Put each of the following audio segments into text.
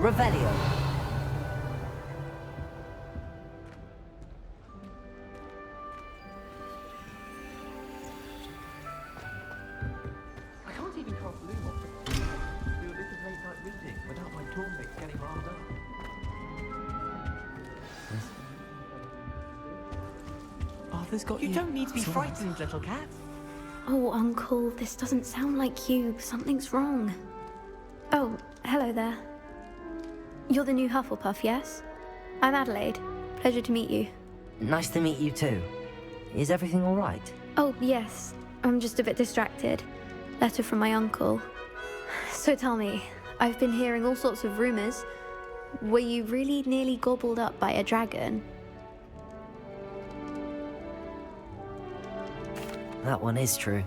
Revelio. I can't even cast Lumos. Do a bit of late night reading without my torn bits getting riled up. Arthur's got you. You don't need to be frightened, little cat. Oh, Uncle, this doesn't sound like you. Something's wrong. Oh, hello there. You're the new Hufflepuff, yes? I'm Adelaide. Pleasure to meet you. Nice to meet you too. Is everything all right? Oh, yes. I'm just a bit distracted. Letter from my uncle. So tell me, I've been hearing all sorts of rumors. Were you really nearly gobbled up by a dragon? That one is true.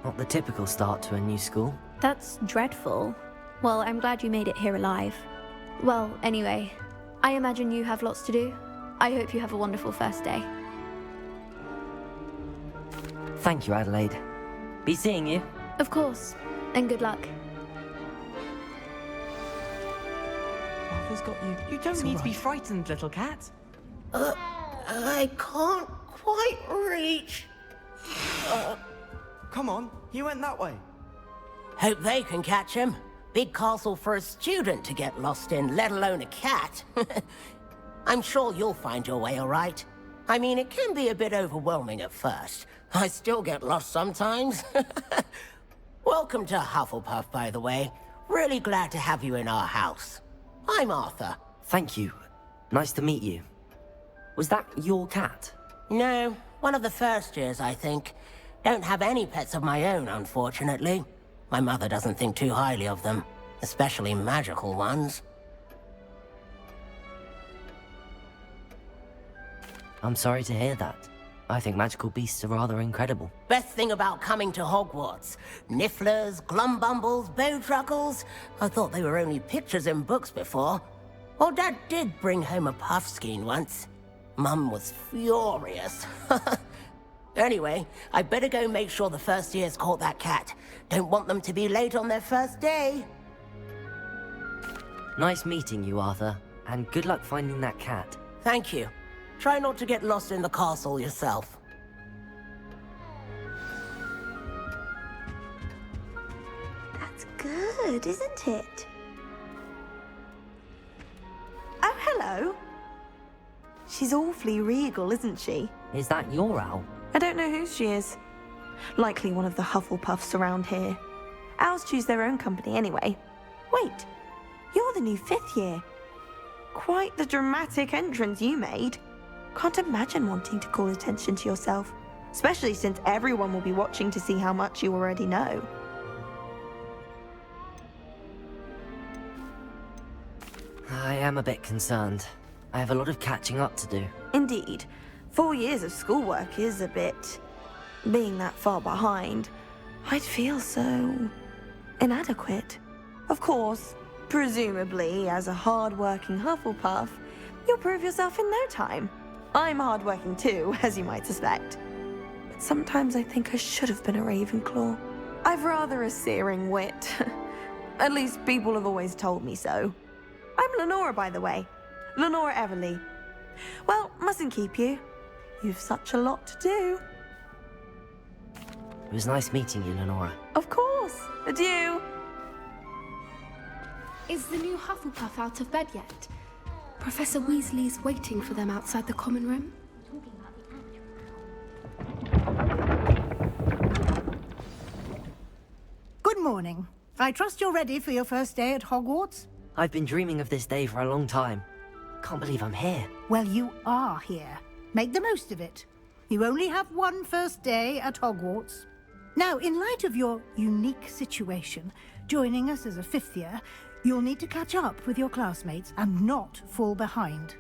Not the typical start to a new school. That's dreadful. Well, I'm glad you made it here alive. Well, anyway, I imagine you have lots to do. I hope you have a wonderful first day. Thank you, Adelaide. Be seeing you. Of course, and good luck. Arthur's got you. You don't need to be frightened, little cat. I can't quite reach. Come on, he went that way. Hope they can catch him. Big castle for a student to get lost in, let alone a cat. I'm sure you'll find your way all right. I mean, it can be a bit overwhelming at first. I still get lost sometimes. Welcome to Hufflepuff, by the way. Really glad to have you in our house. I'm Arthur. Thank you. Nice to meet you. Was that your cat? No, one of the first years, I think. Don't have any pets of my own, unfortunately. My mother doesn't think too highly of them, especially magical ones. I'm sorry to hear that. I think magical beasts are rather incredible. Best thing about coming to Hogwarts. Nifflers, Glumbumbles, Bowtruckles. I thought they were only pictures in books before. Well, Dad did bring home a Puffskein once. Mum was furious. Anyway, I better go make sure the first years caught that cat. Don't want them to be late on their first day. Nice meeting you, Arthur. And good luck finding that cat. Thank you. Try not to get lost in the castle yourself. That's good, isn't it? Oh, hello. She's awfully regal, isn't she? Is that your owl? I don't know who she is. Likely one of the Hufflepuffs around here. Owls choose their own company anyway. Wait, you're the new 5th year. Quite the dramatic entrance you made. Can't imagine wanting to call attention to yourself, especially since everyone will be watching to see how much you already know. I am a bit concerned. I have a lot of catching up to do. Indeed. 4 years of schoolwork is a bit... Being that far behind, I'd feel so... inadequate. Of course, presumably, as a hard-working Hufflepuff, you'll prove yourself in no time. I'm hard-working too, as you might suspect. But sometimes I think I should have been a Ravenclaw. I've rather a searing wit. At least people have always told me so. I'm Lenora, by the way. Lenora Everly. Well, mustn't keep you. You've such a lot to do. It was nice meeting you, Lenora. Of course. Adieu. Is the new Hufflepuff out of bed yet? Professor Weasley's waiting for them outside the common room. Good morning. I trust you're ready for your first day at Hogwarts? I've been dreaming of this day for a long time. Can't believe I'm here. Well, you are here. Make the most of it. You only have one first day at Hogwarts. Now, in light of your unique situation, joining us as a 5th year, you'll need to catch up with your classmates and not fall behind.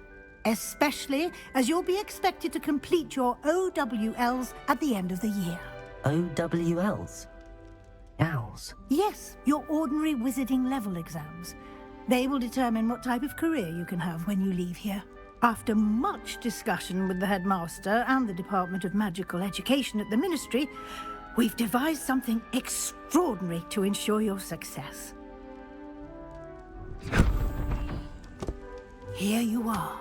Especially as you'll be expected to complete your OWLs at the end of the year. OWLs? Owls? Yes, your ordinary wizarding level exams. They will determine what type of career you can have when you leave here. After much discussion with the headmaster and the Department of Magical Education at the Ministry, we've devised something extraordinary to ensure your success. here you are.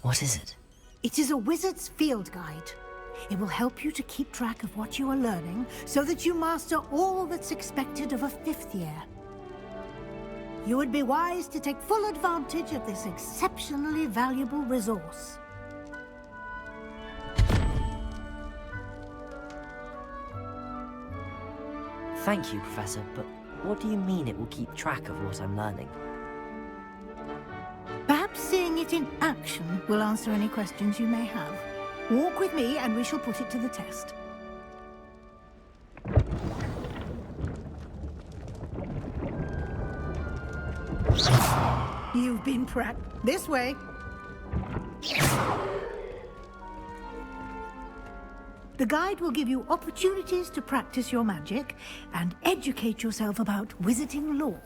What is it? It is a wizard's field guide. It will help you to keep track of what you are learning so that you master all that's expected of a 5th year. You would be wise to take full advantage of this exceptionally valuable resource. Thank you, Professor, but what do you mean it will keep track of what I'm learning? Perhaps seeing it in action will answer any questions you may have. Walk with me and we shall put it to the test. You've been this way. The guide will give you opportunities to practice your magic and educate yourself about wizarding lore.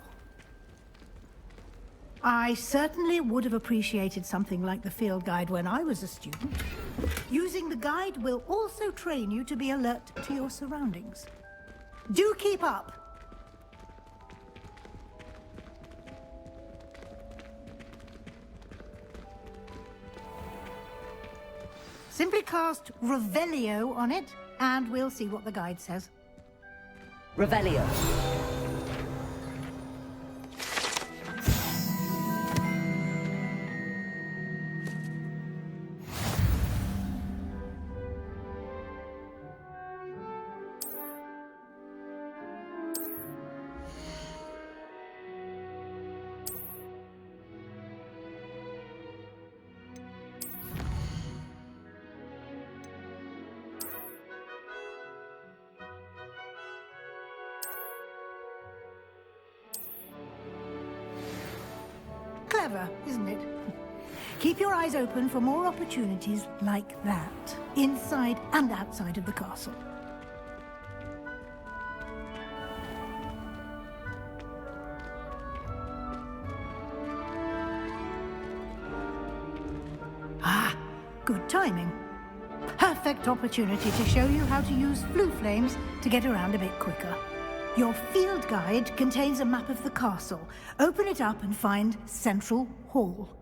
I certainly would have appreciated something like the field guide when I was a student. Using the guide will also train you to be alert to your surroundings. Do keep up! Simply cast Revelio on it, and we'll see what the guide says. Revelio. Clever, isn't it? Keep your eyes open for more opportunities like that, inside and outside of the castle. Ah, good timing. Perfect opportunity to show you how to use flue flames to get around a bit quicker. Your field guide contains a map of the castle. Open it up and find Central Hall.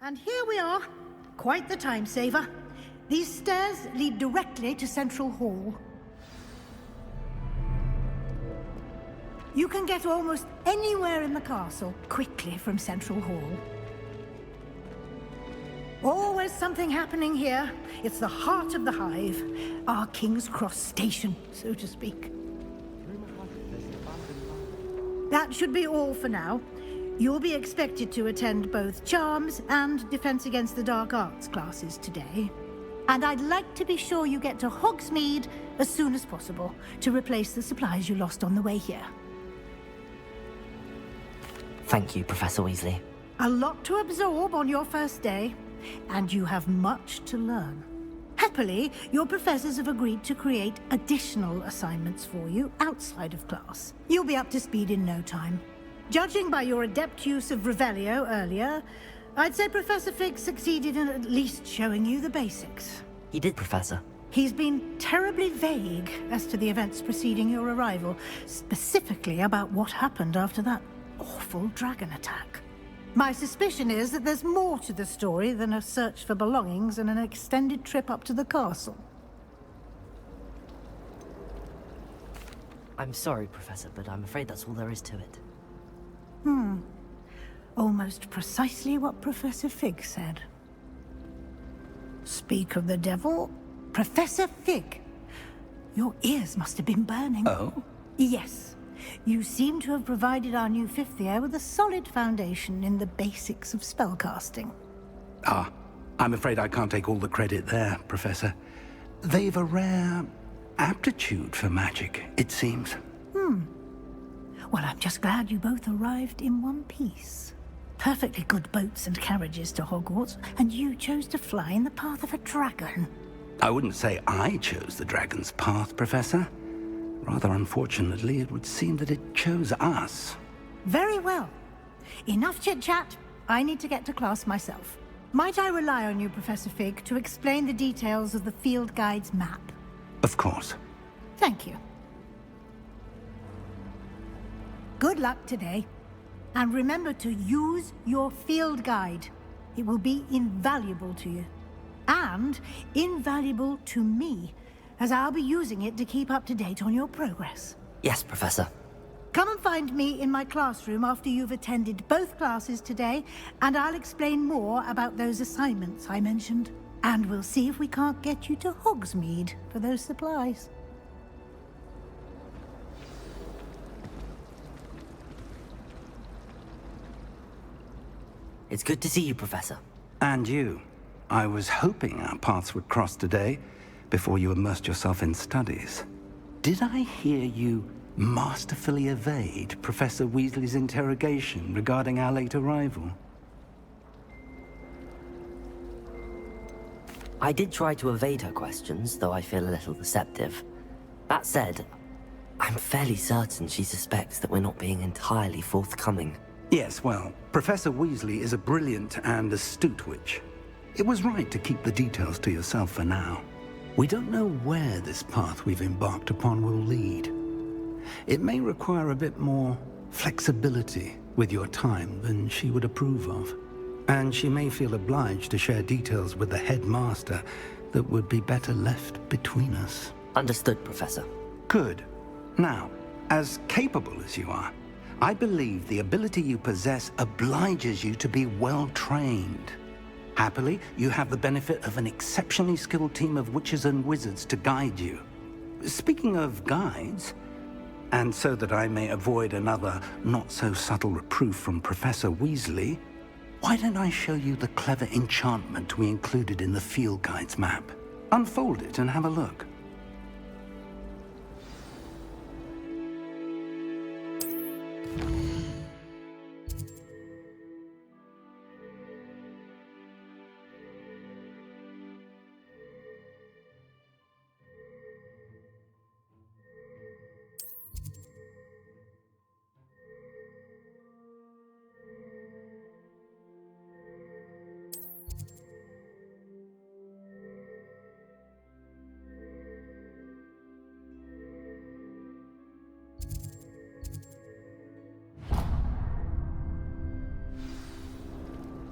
And here we are. Quite the time saver. These stairs lead directly to Central Hall. You can get almost anywhere in the castle quickly from Central Hall. Always something happening here. It's the heart of the hive. Our King's Cross station, so to speak. That should be all for now. You'll be expected to attend both Charms and Defense Against the Dark Arts classes today. And I'd like to be sure you get to Hogsmeade as soon as possible to replace the supplies you lost on the way here. Thank you, Professor Weasley. A lot to absorb on your first day, and you have much to learn. Happily, your professors have agreed to create additional assignments for you outside of class. You'll be up to speed in no time. Judging by your adept use of Revelio earlier, I'd say Professor Fig succeeded in at least showing you the basics. He did, Professor. He's been terribly vague as to the events preceding your arrival, specifically about what happened after that awful dragon attack. My suspicion is that there's more to the story than a search for belongings and an extended trip up to the castle. I'm sorry, Professor, but I'm afraid that's all there is to it. Almost precisely what Professor Fig said. Speak of the devil, Professor Fig. Your ears must have been burning. Oh? Yes. You seem to have provided our new fifth year with a solid foundation in the basics of spellcasting. Ah, I'm afraid I can't take all the credit there, Professor. They've a rare aptitude for magic, it seems. Well, I'm just glad you both arrived in one piece. Perfectly good boats and carriages to Hogwarts, and you chose to fly in the path of a dragon. I wouldn't say I chose the dragon's path, Professor. Rather unfortunately, it would seem that it chose us. Very well. Enough chit-chat. I need to get to class myself. Might I rely on you, Professor Fig, to explain the details of the field guide's map? Of course. Thank you. Good luck today. And remember to use your field guide. It will be invaluable to you. And invaluable to me, as I'll be using it to keep up to date on your progress. Yes, Professor. Come and find me in my classroom after you've attended both classes today, and I'll explain more about those assignments I mentioned. And we'll see if we can't get you to Hogsmeade for those supplies. It's good to see you, Professor. And you. I was hoping our paths would cross today, before you immersed yourself in studies. Did I hear you masterfully evade Professor Weasley's interrogation regarding our late arrival? I did try to evade her questions, though I feel a little deceptive. That said, I'm fairly certain she suspects that we're not being entirely forthcoming. Yes, well, Professor Weasley is a brilliant and astute witch. It was right to keep the details to yourself for now. We don't know where this path we've embarked upon will lead. It may require a bit more flexibility with your time than she would approve of. And she may feel obliged to share details with the headmaster that would be better left between us. Understood, Professor. Good. Now, as capable as you are, I believe the ability you possess obliges you to be well-trained. Happily, you have the benefit of an exceptionally skilled team of witches and wizards to guide you. Speaking of guides, and so that I may avoid another not-so-subtle reproof from Professor Weasley, why don't I show you the clever enchantment we included in the field guide's map? Unfold it and have a look.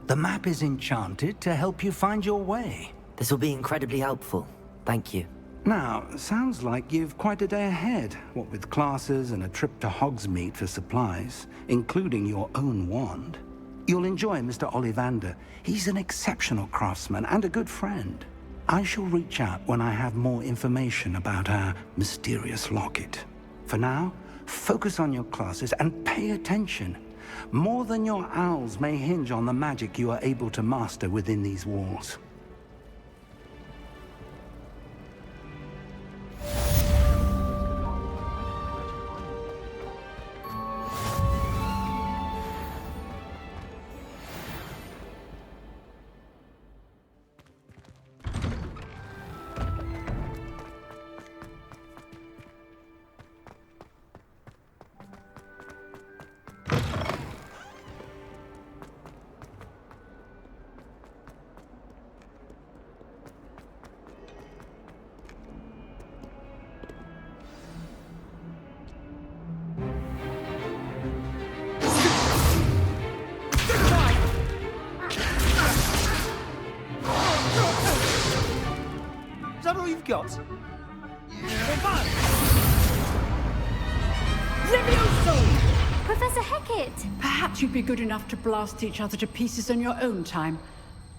The map is enchanted to help you find your way. This will be incredibly helpful. Thank you. Now, sounds like you've quite a day ahead, what with classes and a trip to Hogsmeade for supplies, including your own wand. You'll enjoy Mr. Ollivander. He's an exceptional craftsman and a good friend. I shall reach out when I have more information about our mysterious locket. For now, focus on your classes and pay attention. More than your owls may hinge on the magic you are able to master within these walls. Is that all you've got? Levioso! Professor Hecat! Perhaps you'd be good enough to blast each other to pieces on your own time.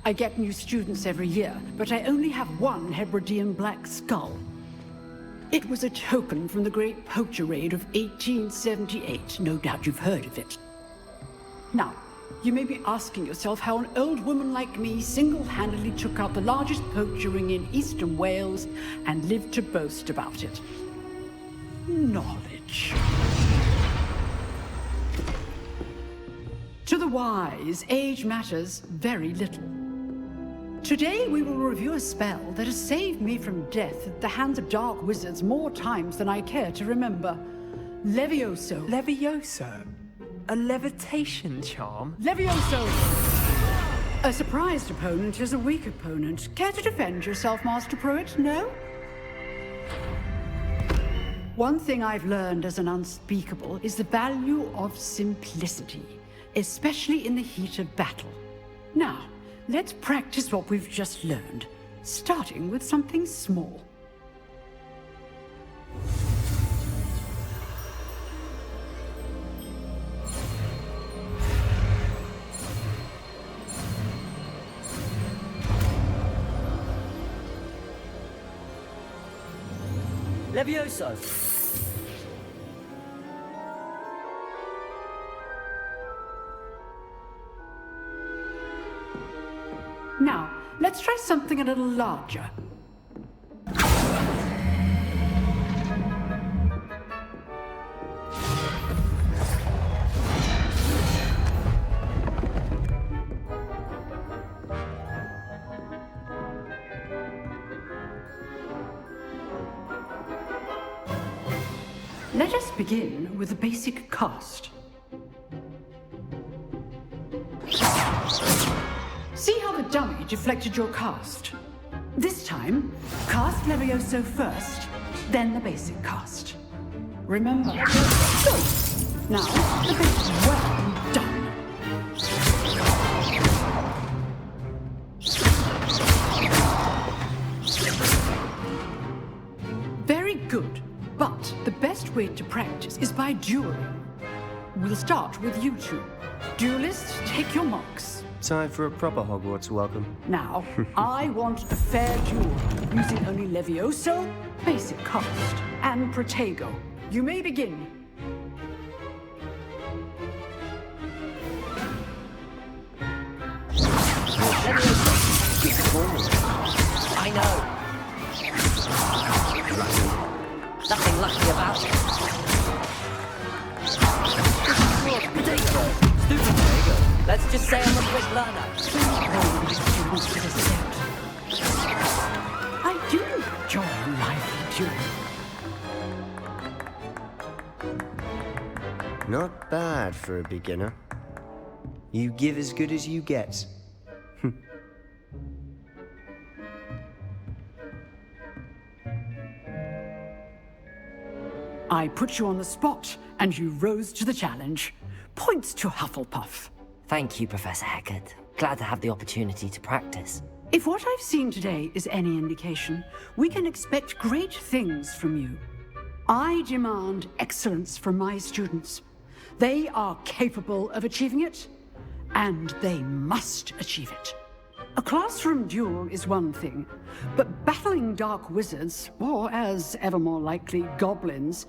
I get new students every year, but I only have one Hebridean black skull. It was a token from the Great Poacher Raid of 1878. No doubt you've heard of it. Now, you may be asking yourself how an old woman like me single-handedly took out the largest poacher ring in eastern Wales and lived to boast about it. Knowledge. To the wise, age matters very little. Today we will review a spell that has saved me from death at the hands of dark wizards more times than I care to remember. Levioso. Levioso? A levitation charm? Levioso! A surprised opponent is a weak opponent. Care to defend yourself, Master Pruitt? No? One thing I've learned as an unspeakable is the value of simplicity, especially in the heat of battle. Now, let's practice what we've just learned, starting with something small. Levioso! Now, let's try something a little larger. Let us begin with a basic cast. See how the dummy deflected your cast? This time, cast Levioso first, then the basic cast. Remember? Good. Now, the bit is well done. Very good. But the best way to practice is by dueling. We'll start with you two. Duelists, take your marks. Time for a proper Hogwarts welcome. Now, I want a fair duel, using only Levioso, basic cast, and Protego. You may begin. I know. Nothing lucky about it. Stupid Protego. Let's just say I'm a quick learner. I do enjoy life dueling. Not bad for a beginner. You give as good as you get. I put you on the spot, and you rose to the challenge. Points to Hufflepuff. Thank you, Professor Hecat. Glad to have the opportunity to practice. If what I've seen today is any indication, we can expect great things from you. I demand excellence from my students. They are capable of achieving it, and they must achieve it. A classroom duel is one thing, but battling dark wizards, or as ever more likely, goblins,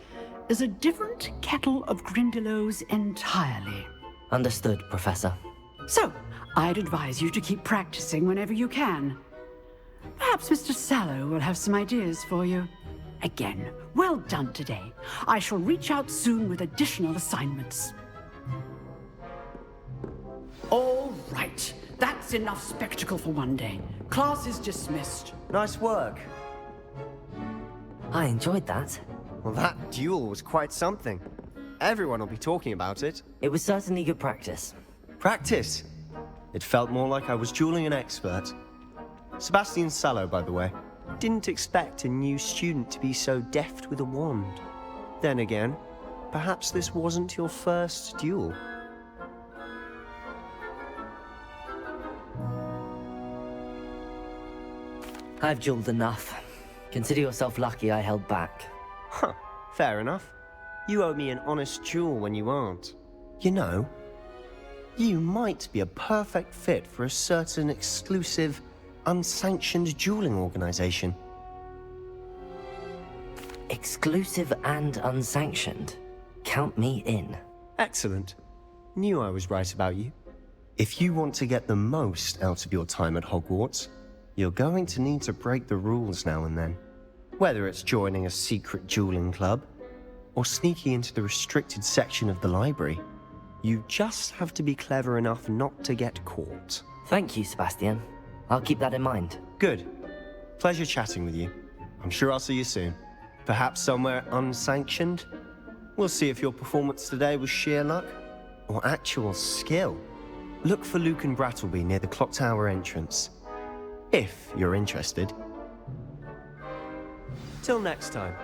is a different kettle of Grindylows entirely. Understood, Professor. So, I'd advise you to keep practicing whenever you can. Perhaps Mr. Sallow will have some ideas for you. Again, well done today. I shall reach out soon with additional assignments. All right. That's enough spectacle for one day. Class is dismissed. Nice work. I enjoyed that. Well, that duel was quite something. Everyone will be talking about it. It was certainly good practice. Practice? It felt more like I was dueling an expert. Sebastian Sallow, by the way. Didn't expect a new student to be so deft with a wand. Then again, perhaps this wasn't your first duel. I've dueled enough. Consider yourself lucky I held back. Huh, fair enough. You owe me an honest duel when you aren't. You know, you might be a perfect fit for a certain exclusive, unsanctioned dueling organization. Exclusive and unsanctioned. Count me in. Excellent. Knew I was right about you. If you want to get the most out of your time at Hogwarts, you're going to need to break the rules now and then. Whether it's joining a secret dueling club, or sneaking into the restricted section of the library, you just have to be clever enough not to get caught. Thank you, Sebastian. I'll keep that in mind. Good. Pleasure chatting with you. I'm sure I'll see you soon. Perhaps somewhere unsanctioned? We'll see if your performance today was sheer luck or actual skill. Look for Luke and Brattleby near the clock tower entrance, if you're interested. Till next time.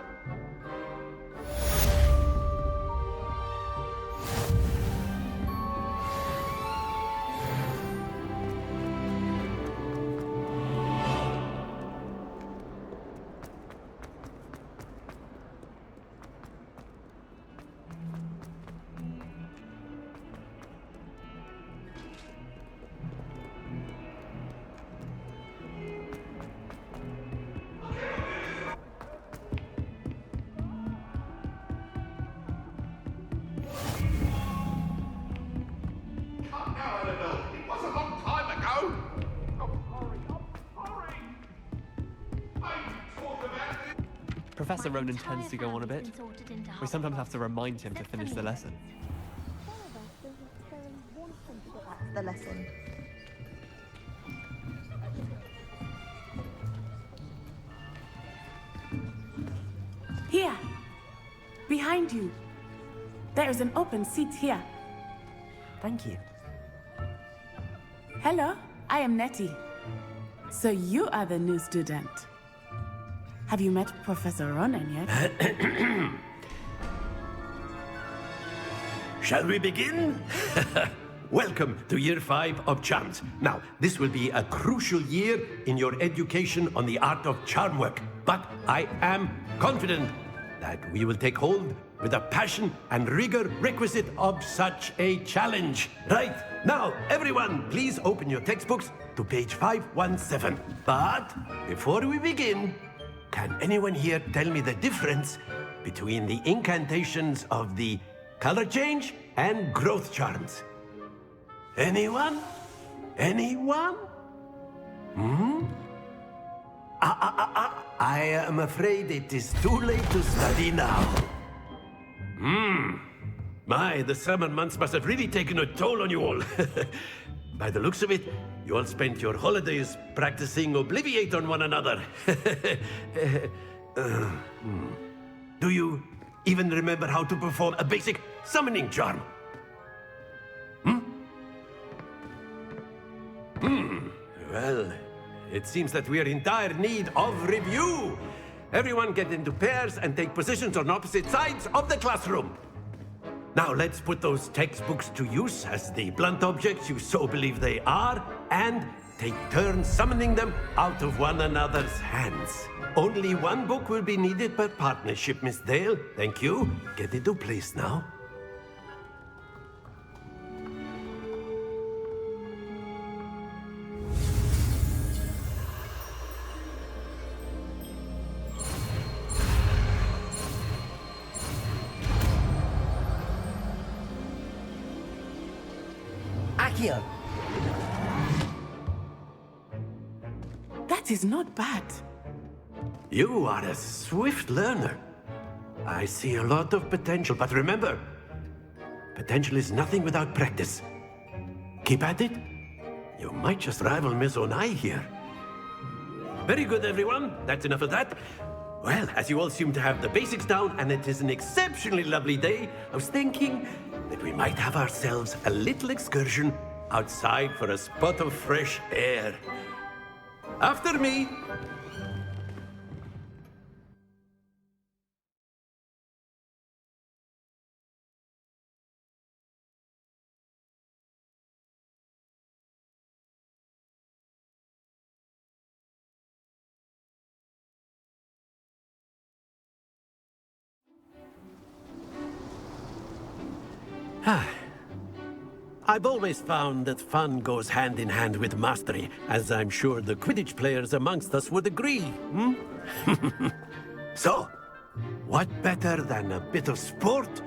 Professor Ronan tends to go on a bit. We sometimes have to remind him to finish the lesson. The lesson. Here! Behind you! There is an open seat here. Thank you. Hello, I am Nettie. So you are the new student. Have you met Professor Ronan yet? Shall we begin? Welcome to Year 5 of Charms. Now, this will be a crucial year in your education on the art of charm work. But I am confident that we will take hold with the passion and rigor requisite of such a challenge. Right, now, everyone, please open your textbooks to page 517. But before we begin, can anyone here tell me the difference between the incantations of the color change and growth charms? Anyone? Anyone? I am afraid it is too late to study now. My, the summer months must have really taken a toll on you all. By the looks of it, you all spent your holidays practicing Obliviate on one another. Do you even remember how to perform a basic summoning charm? Well, it seems that we are in dire need of review. Everyone get into pairs and take positions on opposite sides of the classroom. Now let's put those textbooks to use as the blunt objects you so believe they are, and take turns summoning them out of one another's hands. Only one book will be needed per partnership, Miss Dale. Thank you. Get into place now. Accio! That is not bad. You are a swift learner. I see a lot of potential, but remember, potential is nothing without practice. Keep at it. You might just rival Miss Onai here. Very good, everyone. That's enough of that. Well, as you all seem to have the basics down, and it is an exceptionally lovely day, I was thinking that we might have ourselves a little excursion outside for a spot of fresh air. After me. I've always found that fun goes hand in hand with mastery, as I'm sure the Quidditch players amongst us would agree, hmm? So, what better than a bit of sport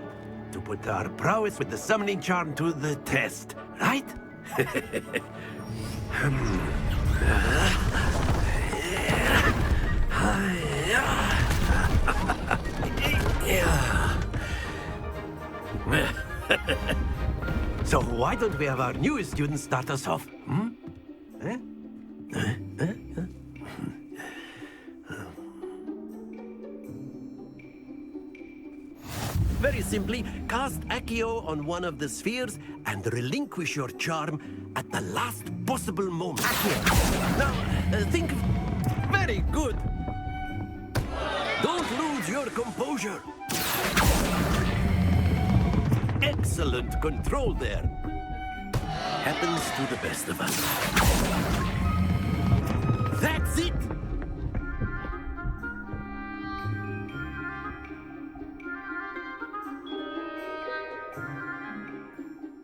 to put our prowess with the summoning charm to the test, right? So why don't we have our newest student start us off? Hmm? Very simply, cast Accio on one of the spheres and relinquish your charm at the last possible moment. Accio. Now, think of... Very good. Don't lose your composure. Excellent control there. Happens to the best of us. That's it!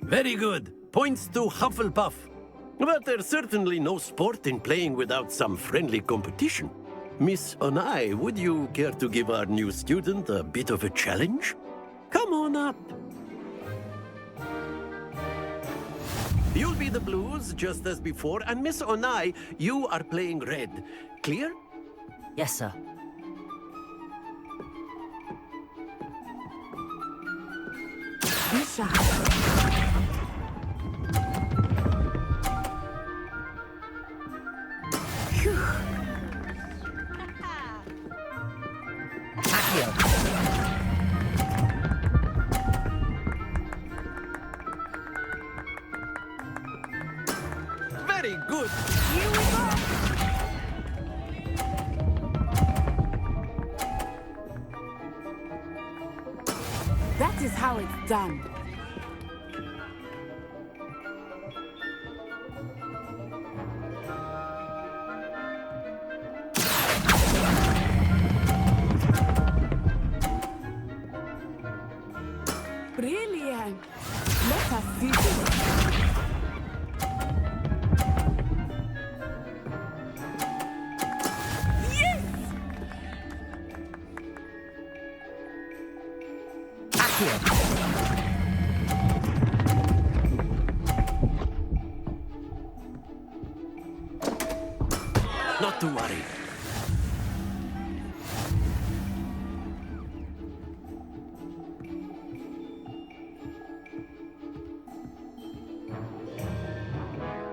Very good. Points to Hufflepuff. But there's certainly no sport in playing without some friendly competition. Miss Onai, would you care to give our new student a bit of a challenge? Come on up. You'll be the blues, just as before, and Miss Onai, you are playing red. Clear? Yes, sir. Very good. Here we go. That is how it's done. Brilliant. Let us see this. Not to worry.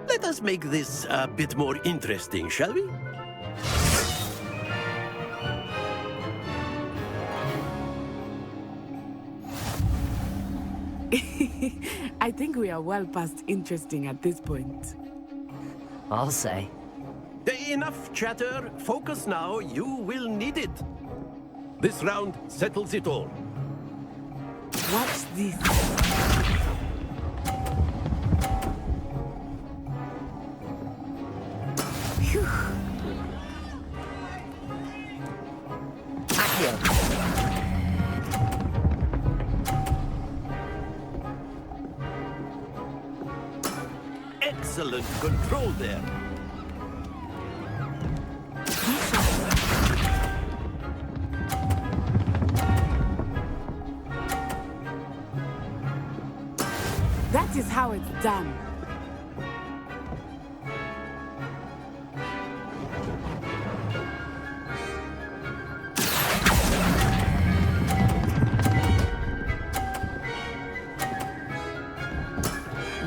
Let us make this a bit more interesting, shall we? I think we are well past interesting at this point. I'll say. Enough chatter. Focus now. You will need it. This round settles it all. Watch this. Phew. Excellent control there. That is how it's done.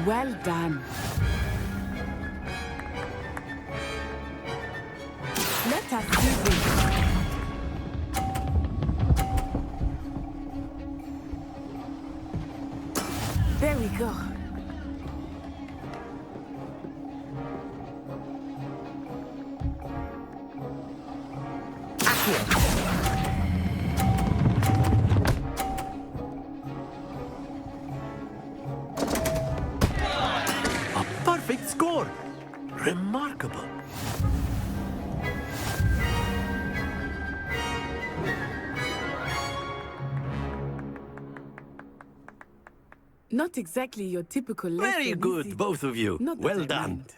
Well done. Let us see this. There we go. A perfect score. Remarkable. Not exactly your typical lesson. Very is good, it? both of you. Not that Well I done. mind.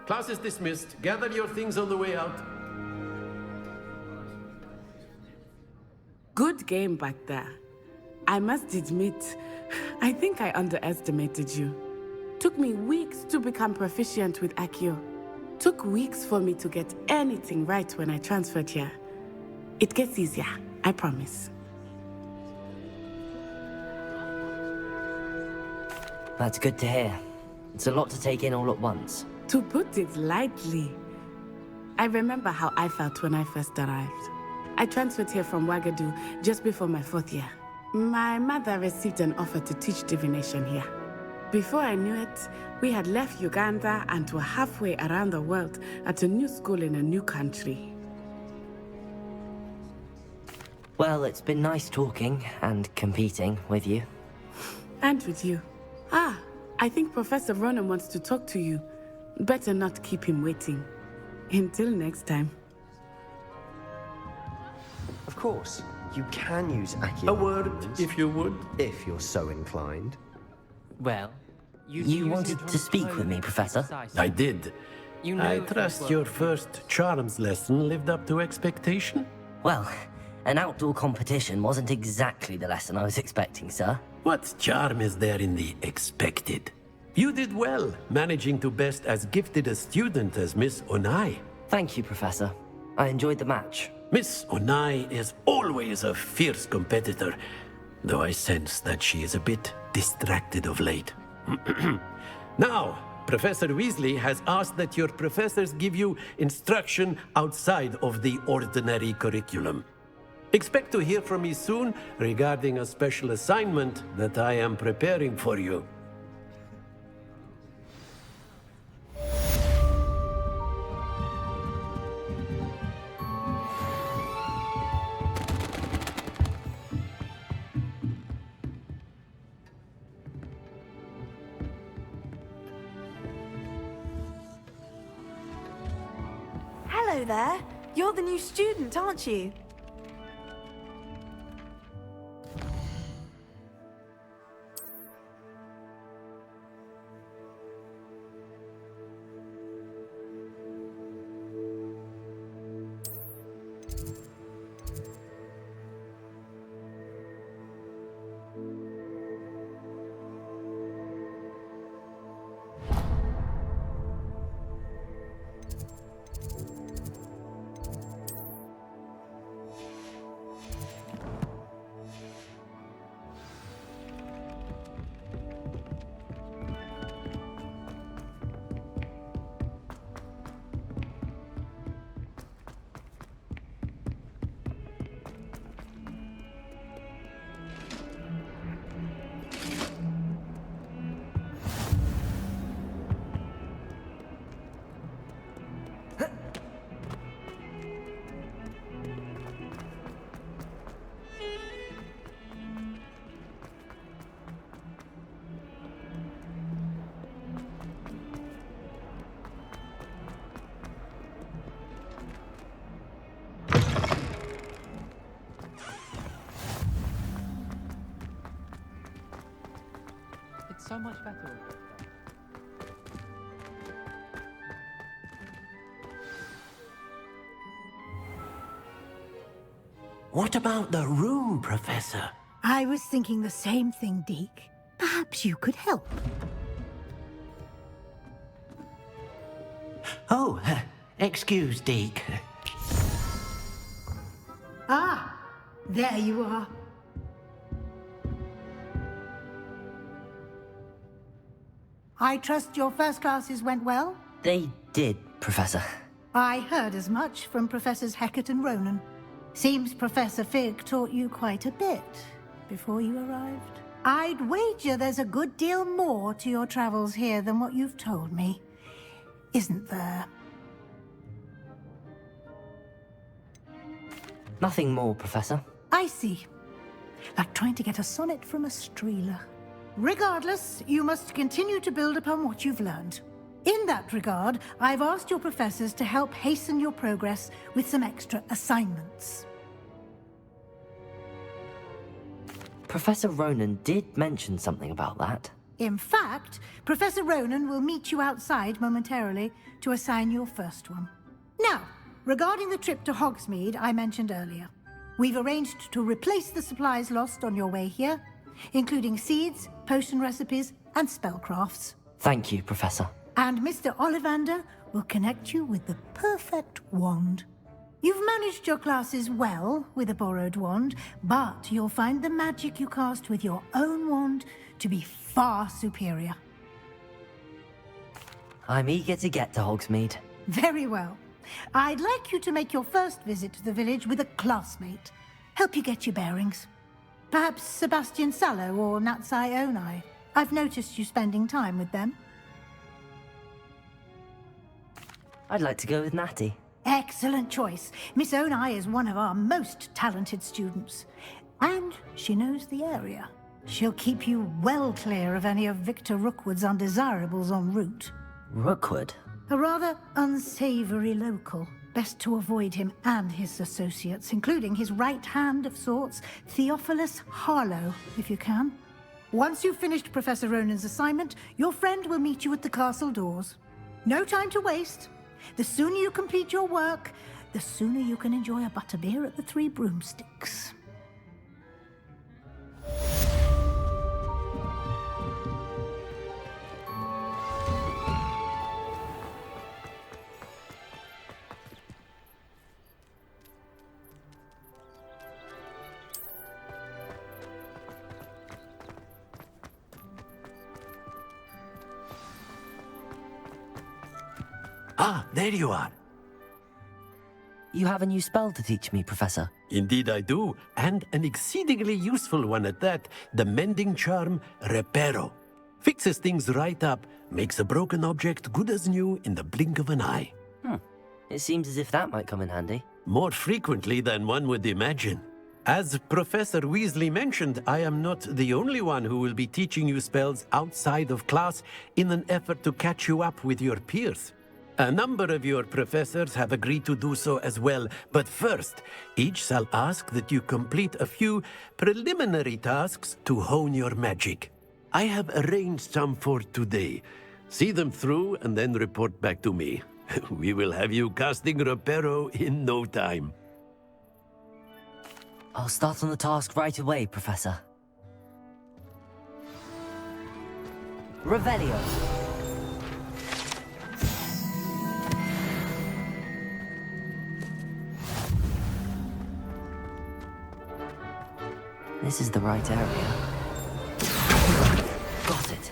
Class is dismissed. Gather your things on the way out. Good game back there. I must admit, I think I underestimated you. Took me weeks to become proficient with Accio. Took weeks for me to get anything right when I transferred here. It gets easier, I promise. That's good to hear. It's a lot to take in all at once. To put it lightly, I remember how I felt when I first arrived. I transferred here from Wagadu just before my 4th year. My mother received an offer to teach divination here. Before I knew it, we had left Uganda and were halfway around the world at a new school in a new country. Well, it's been nice talking and competing with you. And with you. Ah, I think Professor Ronan wants to talk to you. Better not keep him waiting. Until next time. Of course, you can use Accio. A word, if you would. If you're so inclined. Well, you wanted to speak with me, Professor? I did. I trust your first charms lesson lived up to expectation? Well, an outdoor competition wasn't exactly the lesson I was expecting, sir. What charm is there in the expected? You did well, managing to best as gifted a student as Miss Onai. Thank you, Professor. I enjoyed the match. Miss Onai is always a fierce competitor, though I sense that she is a bit distracted of late. Now, Professor Weasley has asked that your professors give you instruction outside of the ordinary curriculum. Expect to hear from me soon regarding a special assignment that I am preparing for you. Hello there. You're the new student, aren't you? It's so much better. What about the room, Professor? I was thinking the same thing, Deke. Perhaps you could help. Oh, excuse, Deke. Ah, there you are. I trust your first classes went well? They did, Professor. I heard as much from Professors Hecat and Ronan. Seems Professor Fig taught you quite a bit before you arrived. I'd wager there's a good deal more to your travels here than what you've told me. Isn't there? Nothing more, Professor. I see. Like trying to get a sonnet from a streeler. Regardless, you must continue to build upon what you've learned. In that regard, I've asked your professors to help hasten your progress with some extra assignments. Professor Ronan did mention something about that. In fact, Professor Ronan will meet you outside momentarily to assign your first one. Now, regarding the trip to Hogsmeade I mentioned earlier, we've arranged to replace the supplies lost on your way here, including seeds, potion recipes, and spellcrafts. Thank you, Professor. And Mr. Ollivander will connect you with the perfect wand. You've managed your classes well with a borrowed wand, but you'll find the magic you cast with your own wand to be far superior. I'm eager to get to Hogsmeade. Very well. I'd like you to make your first visit to the village with a classmate. Help you get your bearings. Perhaps Sebastian Sallow or Natsai Onai. I've noticed you spending time with them. I'd like to go with Natty. Excellent choice. Miss Onai is one of our most talented students. And she knows the area. She'll keep you well clear of any of Victor Rookwood's undesirables en route. Rookwood? A rather unsavory local. Best to avoid him and his associates, including his right hand of sorts, Theophilus Harlow, if you can. Once you've finished Professor Ronan's assignment, your friend will meet you at the castle doors. No time to waste. The sooner you complete your work, the sooner you can enjoy a butterbeer at the Three Broomsticks. Ah, there you are. You have a new spell to teach me, Professor. Indeed I do, and an exceedingly useful one at that. The mending charm, Reparo. Fixes things right up, makes a broken object good as new in the blink of an eye. It seems as if that might come in handy. More frequently than one would imagine. As Professor Weasley mentioned, I am not the only one who will be teaching you spells outside of class in an effort to catch you up with your peers. A number of your professors have agreed to do so as well, but first, each shall ask that you complete a few preliminary tasks to hone your magic. I have arranged some for today. See them through and then report back to me. We will have you casting Reparo in no time. I'll start on the task right away, Professor. Revelio. This is the right area. Got it.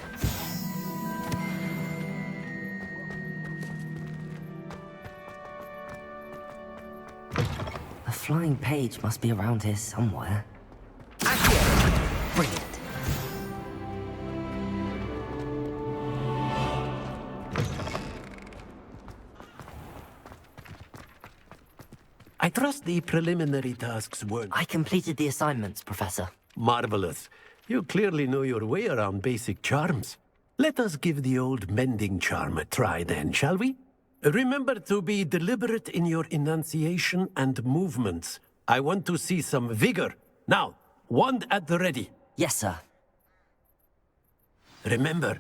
A flying page must be around here somewhere. Accio! Brilliant. I trust the preliminary tasks were... I completed the assignments, Professor. Marvelous. You clearly know your way around basic charms. Let us give the old mending charm a try then, shall we? Remember to be deliberate in your enunciation and movements. I want to see some vigor. Now, wand at the ready. Yes, sir. Remember,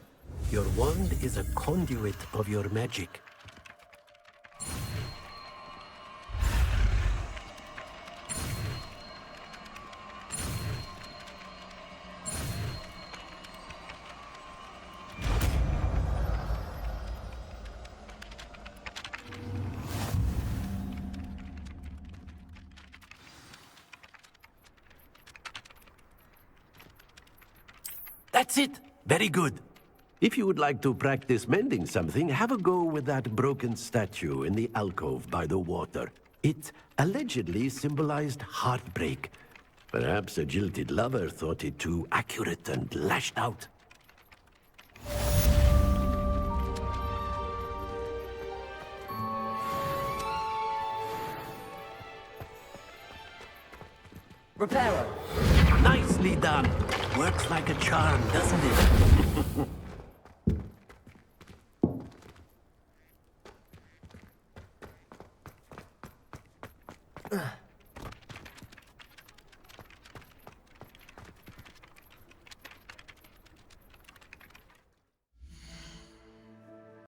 your wand is a conduit of your magic. That's it! Very good. If you would like to practice mending something, have a go with that broken statue in the alcove by the water. It allegedly symbolized heartbreak. Perhaps a jilted lover thought it too accurate and lashed out. Reparo. Nicely done. Works like a charm, doesn't it?